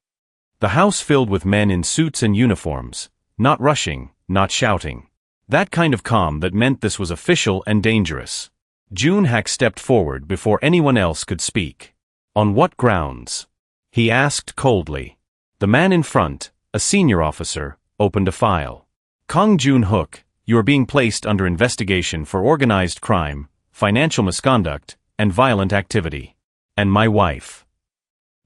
The house filled with men in suits and uniforms, not rushing, not shouting. That kind of calm that meant this was official and dangerous. Jun Hyuk stepped forward before anyone else could speak. "On what grounds?" he asked coldly. The man in front, a senior officer, opened a file. "Kong Jun Hyuk, you are being placed under investigation for organized crime, financial misconduct, and violent activity." "And my wife?"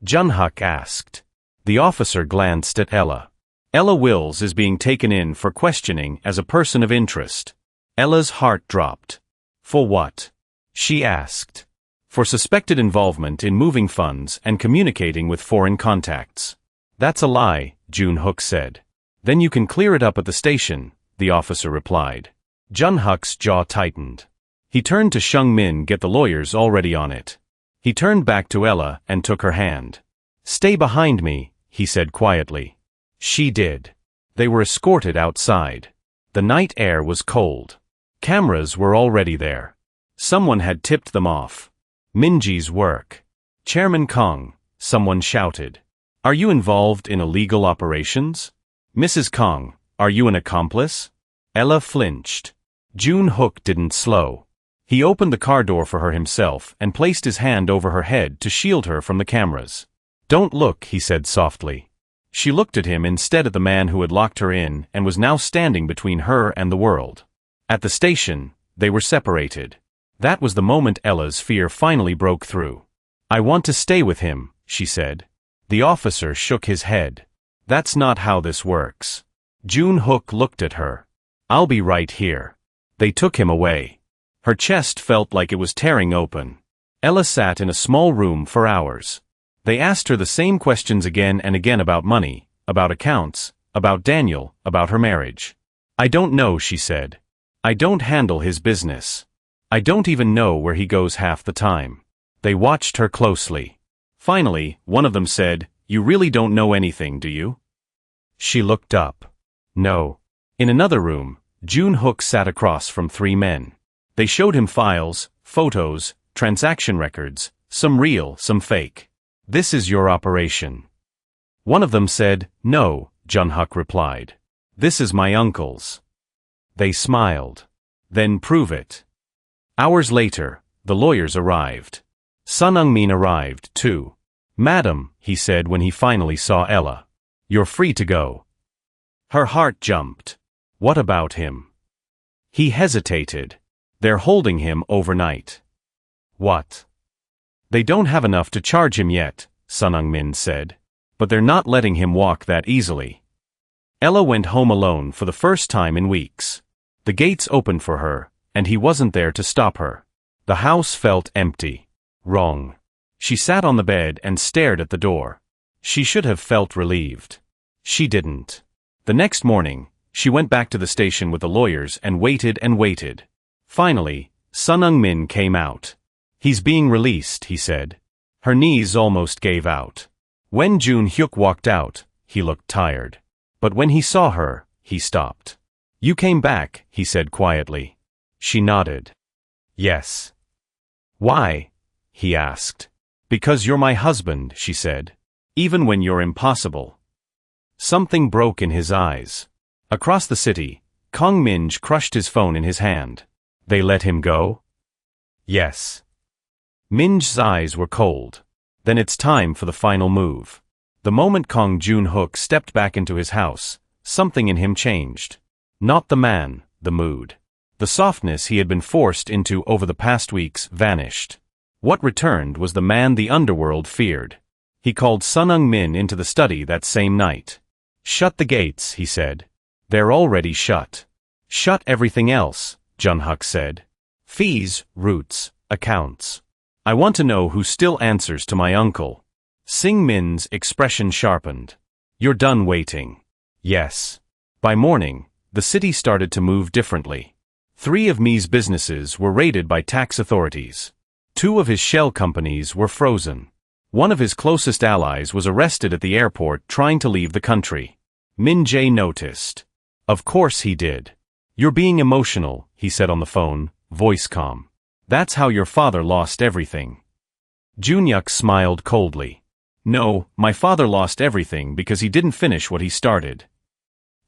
Jun Hyuk asked. The officer glanced at Ella. "Ella Wills is being taken in for questioning as a person of interest." Ella's heart dropped. "For what?" she asked. "For suspected involvement in moving funds and communicating with foreign contacts." "That's a lie," Jun Hyuk said. "Then you can clear it up at the station," the officer replied. Jun Hyuk's jaw tightened. He turned to Shung Min, get the lawyers already on it. He turned back to Ella and took her hand. "Stay behind me," he said quietly. She did. They were escorted outside. The night air was cold. Cameras were already there. Someone had tipped them off. Minji's work. Chairman Kong, someone shouted. Are you involved in illegal operations? Mrs. Kong, are you an accomplice? Ella flinched. Jun Hook didn't slow. He opened the car door for her himself and placed his hand over her head to shield her from the cameras. Don't look, he said softly. She looked at him instead of the man who had locked her in and was now standing between her and the world. At the station, they were separated. That was the moment Ella's fear finally broke through. I want to stay with him, she said. The officer shook his head. That's not how this works. Jun Hook looked at her. I'll be right here. They took him away. Her chest felt like it was tearing open. Ella sat in a small room for hours. They asked her the same questions again and again about money, about accounts, about Daniel, about her marriage. I don't know, she said. I don't handle his business. I don't even know where he goes half the time. They watched her closely. Finally, one of them said, You really don't know anything, do you? She looked up. No. In another room, Jun Hook sat across from 3 men. They showed him files, photos, transaction records, some real, some fake. This is your operation. One of them said, No, Jun Hook replied. This is my uncle's. They smiled. Then prove it. Hours later, the lawyers arrived. Sun Min arrived, too. Madam, he said when he finally saw Ella. You're free to go. Her heart jumped. What about him? He hesitated. They're holding him overnight. What? They don't have enough to charge him yet, Sun Min said. But they're not letting him walk that easily. Ella went home alone for the first time in weeks. The gates opened for her, and he wasn't there to stop her. The house felt empty. Wrong. She sat on the bed and stared at the door. She should have felt relieved. She didn't. The next morning, she went back to the station with the lawyers and waited and waited. Finally, Sun Min came out. He's being released, he said. Her knees almost gave out. When Jun Hyuk walked out, he looked tired. But when he saw her, he stopped. You came back, he said quietly. She nodded. Yes. Why? He asked. Because you're my husband, she said. Even when you're impossible. Something broke in his eyes. Across the city, Kong Minj crushed his phone in his hand. They let him go? Yes. Minj's eyes were cold. Then it's time for the final move. The moment Kong Jun Hook stepped back into his house, something in him changed. Not the man, the mood. The softness he had been forced into over the past weeks vanished. What returned was the man the underworld feared. He called Sun Min into the study that same night. Shut the gates, he said. They're already shut. Shut everything else, Jun Hook said. Fees, routes, accounts. I want to know who still answers to my uncle. Sing Min's expression sharpened. You're done waiting. Yes. By morning, the city started to move differently. 3 of Mi's businesses were raided by tax authorities. 2 of his shell companies were frozen. One of his closest allies was arrested at the airport trying to leave the country. Min Jae noticed. Of course he did. You're being emotional, he said on the phone, voice calm. That's how your father lost everything. Junyuk smiled coldly. No, my father lost everything because he didn't finish what he started.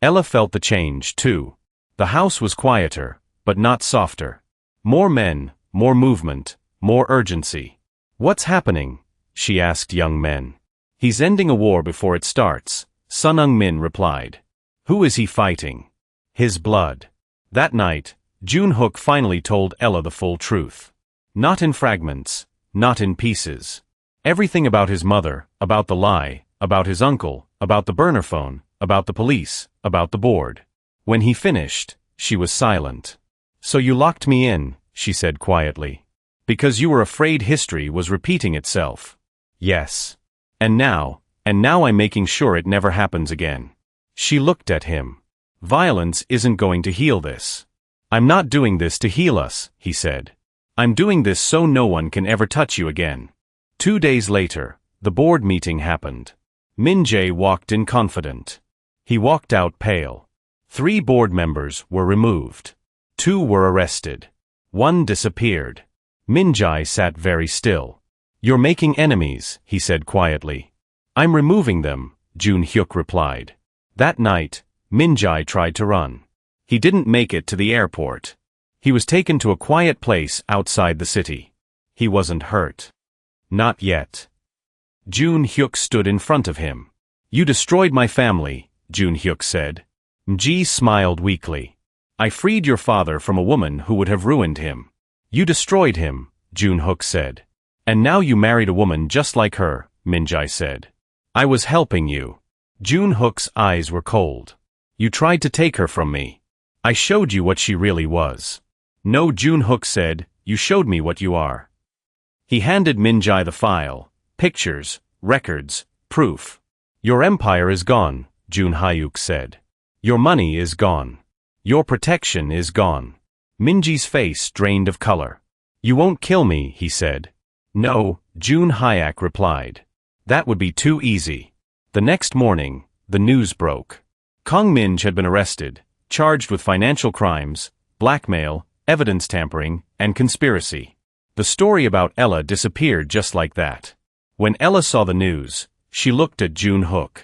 Ella felt the change, too. The house was quieter, but not softer. More men, more movement, more urgency. What's happening? She asked young men. He's ending a war before it starts, Sun Min replied. Who is he fighting? His blood. That night, Jun Hook finally told Ella the full truth. Not in fragments, not in pieces. Everything about his mother, about the lie, about his uncle, about the burner phone, about the police, about the board. When he finished, she was silent. So you locked me in, she said quietly. Because you were afraid history was repeating itself. Yes. And now I'm making sure it never happens again. She looked at him. Violence isn't going to heal this. I'm not doing this to heal us, he said. I'm doing this so no one can ever touch you again. 2 days later, the board meeting happened. Min Jae walked in confident. He walked out pale. 3 board members were removed. 2 were arrested. 1 disappeared. Min-jae sat very still. "You're making enemies," he said quietly. "I'm removing them," Jun-hyuk replied. That night, Min-jae tried to run. He didn't make it to the airport. He was taken to a quiet place outside the city. He wasn't hurt. Not yet. Jun-hyuk stood in front of him. "You destroyed my family," Jun-hyuk said. Mji smiled weakly. "I freed your father from a woman who would have ruined him." "You destroyed him," Jun-hyuk said. "And now you married a woman just like her," Min-jae said. "I was helping you." Jun-hyuk's eyes were cold. "You tried to take her from me. I showed you what she really was." "No," Jun-hyuk said, "you showed me what you are." He handed Min-jae the file, pictures, records, proof. "Your empire is gone," Jun-hyuk said. "Your money is gone. Your protection is gone." Min-jae's face drained of color. "You won't kill me," he said. "No," Jun-hyuk replied. "That would be too easy." The next morning, the news broke. Kang Min had been arrested, charged with financial crimes, blackmail, evidence tampering, and conspiracy. The story about Ella disappeared just like that. When Ella saw the news, she looked at Jun-hyuk.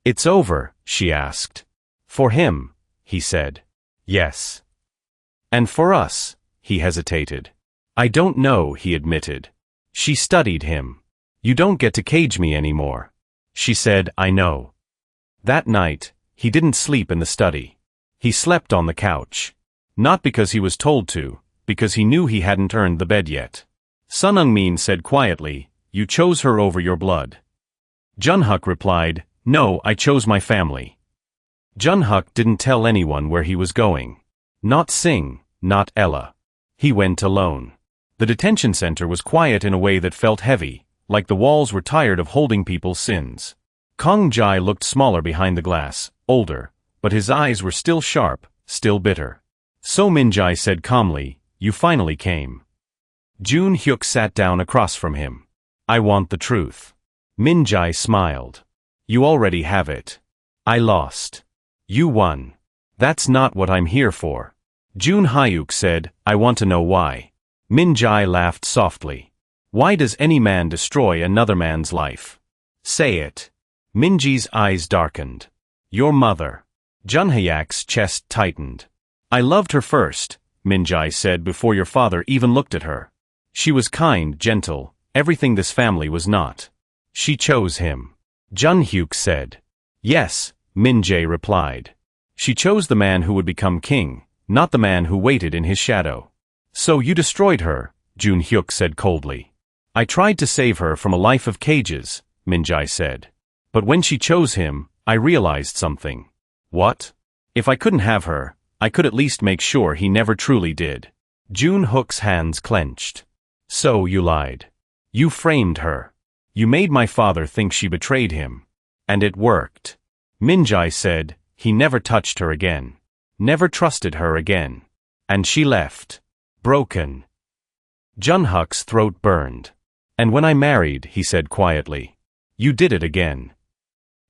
"It's over?" she asked. "For him," he said. "Yes." "And for us?" he hesitated. "I don't know," he admitted. She studied him. "You don't get to cage me anymore." She said, "I know." That night, he didn't sleep in the study. He slept on the couch. Not because he was told to, because he knew he hadn't earned the bed yet. Sun Ung-min said quietly, "You chose her over your blood." Jun-hyuk replied, "No, I chose my family." Jun-hyuk didn't tell anyone where he was going. Not Sing, not Ella. He went alone. The detention center was quiet in a way that felt heavy, like the walls were tired of holding people's sins. Kang Jae looked smaller behind the glass, older, but his eyes were still sharp, still bitter. So Min-jae said calmly, "You finally came." Jun-hyuk sat down across from him. "I want the truth." Min-jae smiled. "You already have it. I lost. You won. That's not what I'm here for." Jun-hyuk said, "I want to know why." Min-jae laughed softly. "Why does any man destroy another man's life? Say it." Min-jae's eyes darkened. "Your mother." Jun-hyuk's chest tightened. "I loved her first," Min-jae said, "before your father even looked at her. She was kind, gentle, everything this family was not. She chose him." Jun-hyuk said. "Yes," Min-jae replied. "She chose the man who would become king, not the man who waited in his shadow." "So you destroyed her," Jun-hyuk said coldly. "I tried to save her from a life of cages," Min-jae said. "But when she chose him, I realized something." "What?" "If I couldn't have her, I could at least make sure he never truly did." Jun-hyuk's hands clenched. "So you lied. You framed her. You made my father think she betrayed him. And it worked." Min-jae said, "He never touched her again. Never trusted her again. And she left. Broken." Jun-hyuk's throat burned. "And when I married," he said quietly, "you did it again."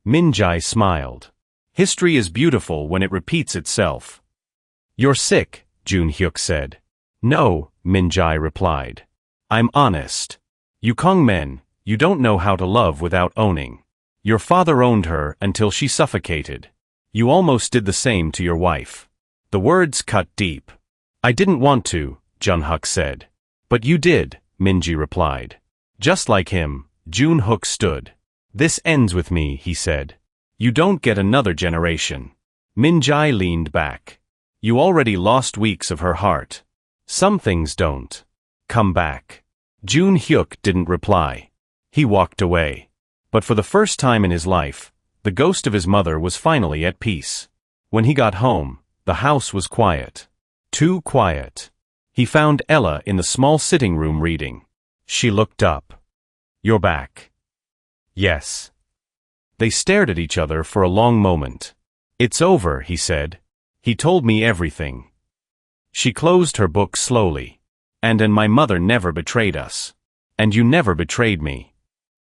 Min-jae smiled. "History is beautiful when it repeats itself." "You're sick," Jun-hyuk said. "No," Min-jae replied. "I'm honest. You Kong men, you don't know how to love without owning. Your father owned her until she suffocated. You almost did the same to your wife." The words cut deep. "I didn't want to," Jun-hyuk said. "But you did," Min-jae replied. Just like him, Jun-hyuk stood. "This ends with me," he said. "You don't get another generation." Min-jae leaned back. "You already lost weeks of her heart. Some things don't come back." Jun-hyuk didn't reply. He walked away. But for the first time in his life, the ghost of his mother was finally at peace. When he got home, the house was quiet. Too quiet. He found Ella in the small sitting room reading. She looked up. "You're back." "Yes." They stared at each other for a long moment. "It's over," he said. "He told me everything." She closed her book slowly. And my mother never betrayed us. And you never betrayed me."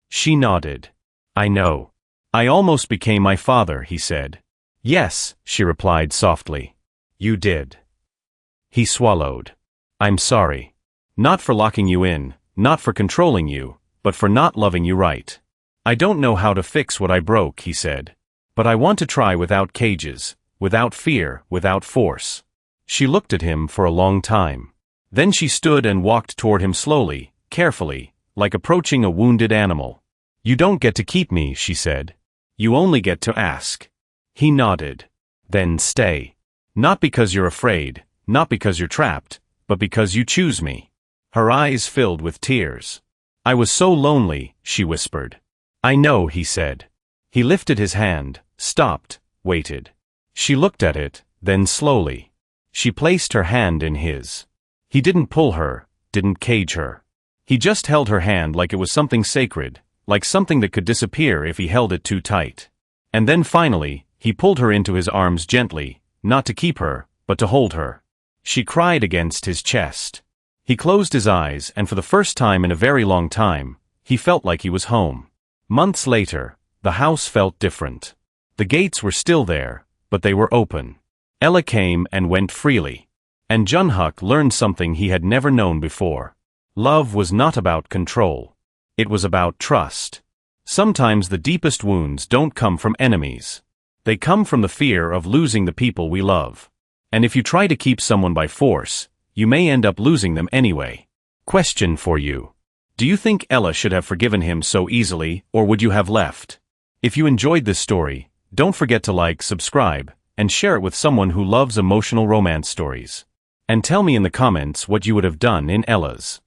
She nodded. "I know. I almost became my father," he said. "Yes," she replied softly. "You did." He swallowed. I'm sorry. Not for locking you in, not for controlling you, but for not loving you right. I don't know how to fix what I broke, he said. But I want to try without cages, without fear, without force. She looked at him for a long time. Then she stood and walked toward him slowly, carefully, like approaching a wounded animal. You don't get to keep me, she said. You only get to ask. He nodded. Then stay. Not because you're afraid, not because you're trapped, but because you choose me. Her eyes filled with tears. I was so lonely, she whispered. I know, he said. He lifted his hand, stopped, waited. She looked at it, then slowly. She placed her hand in his. He didn't pull her, didn't cage her. He just held her hand like it was something sacred, like something that could disappear if he held it too tight. And then finally, he pulled her into his arms gently, not to keep her, but to hold her. She cried against his chest. He closed his eyes, and for the first time in a very long time, he felt like he was home. Months later, the house felt different. The gates were still there, but they were open. Ella came and went freely. And Junhuk learned something he had never known before. Love was not about control. It was about trust. Sometimes the deepest wounds don't come from enemies. They come from the fear of losing the people we love. And if you try to keep someone by force, you may end up losing them anyway. Question for you. Do you think Ella should have forgiven him so easily, or would you have left? If you enjoyed this story, don't forget to like, subscribe, and share it with someone who loves emotional romance stories. And tell me in the comments what you would have done in Ella's.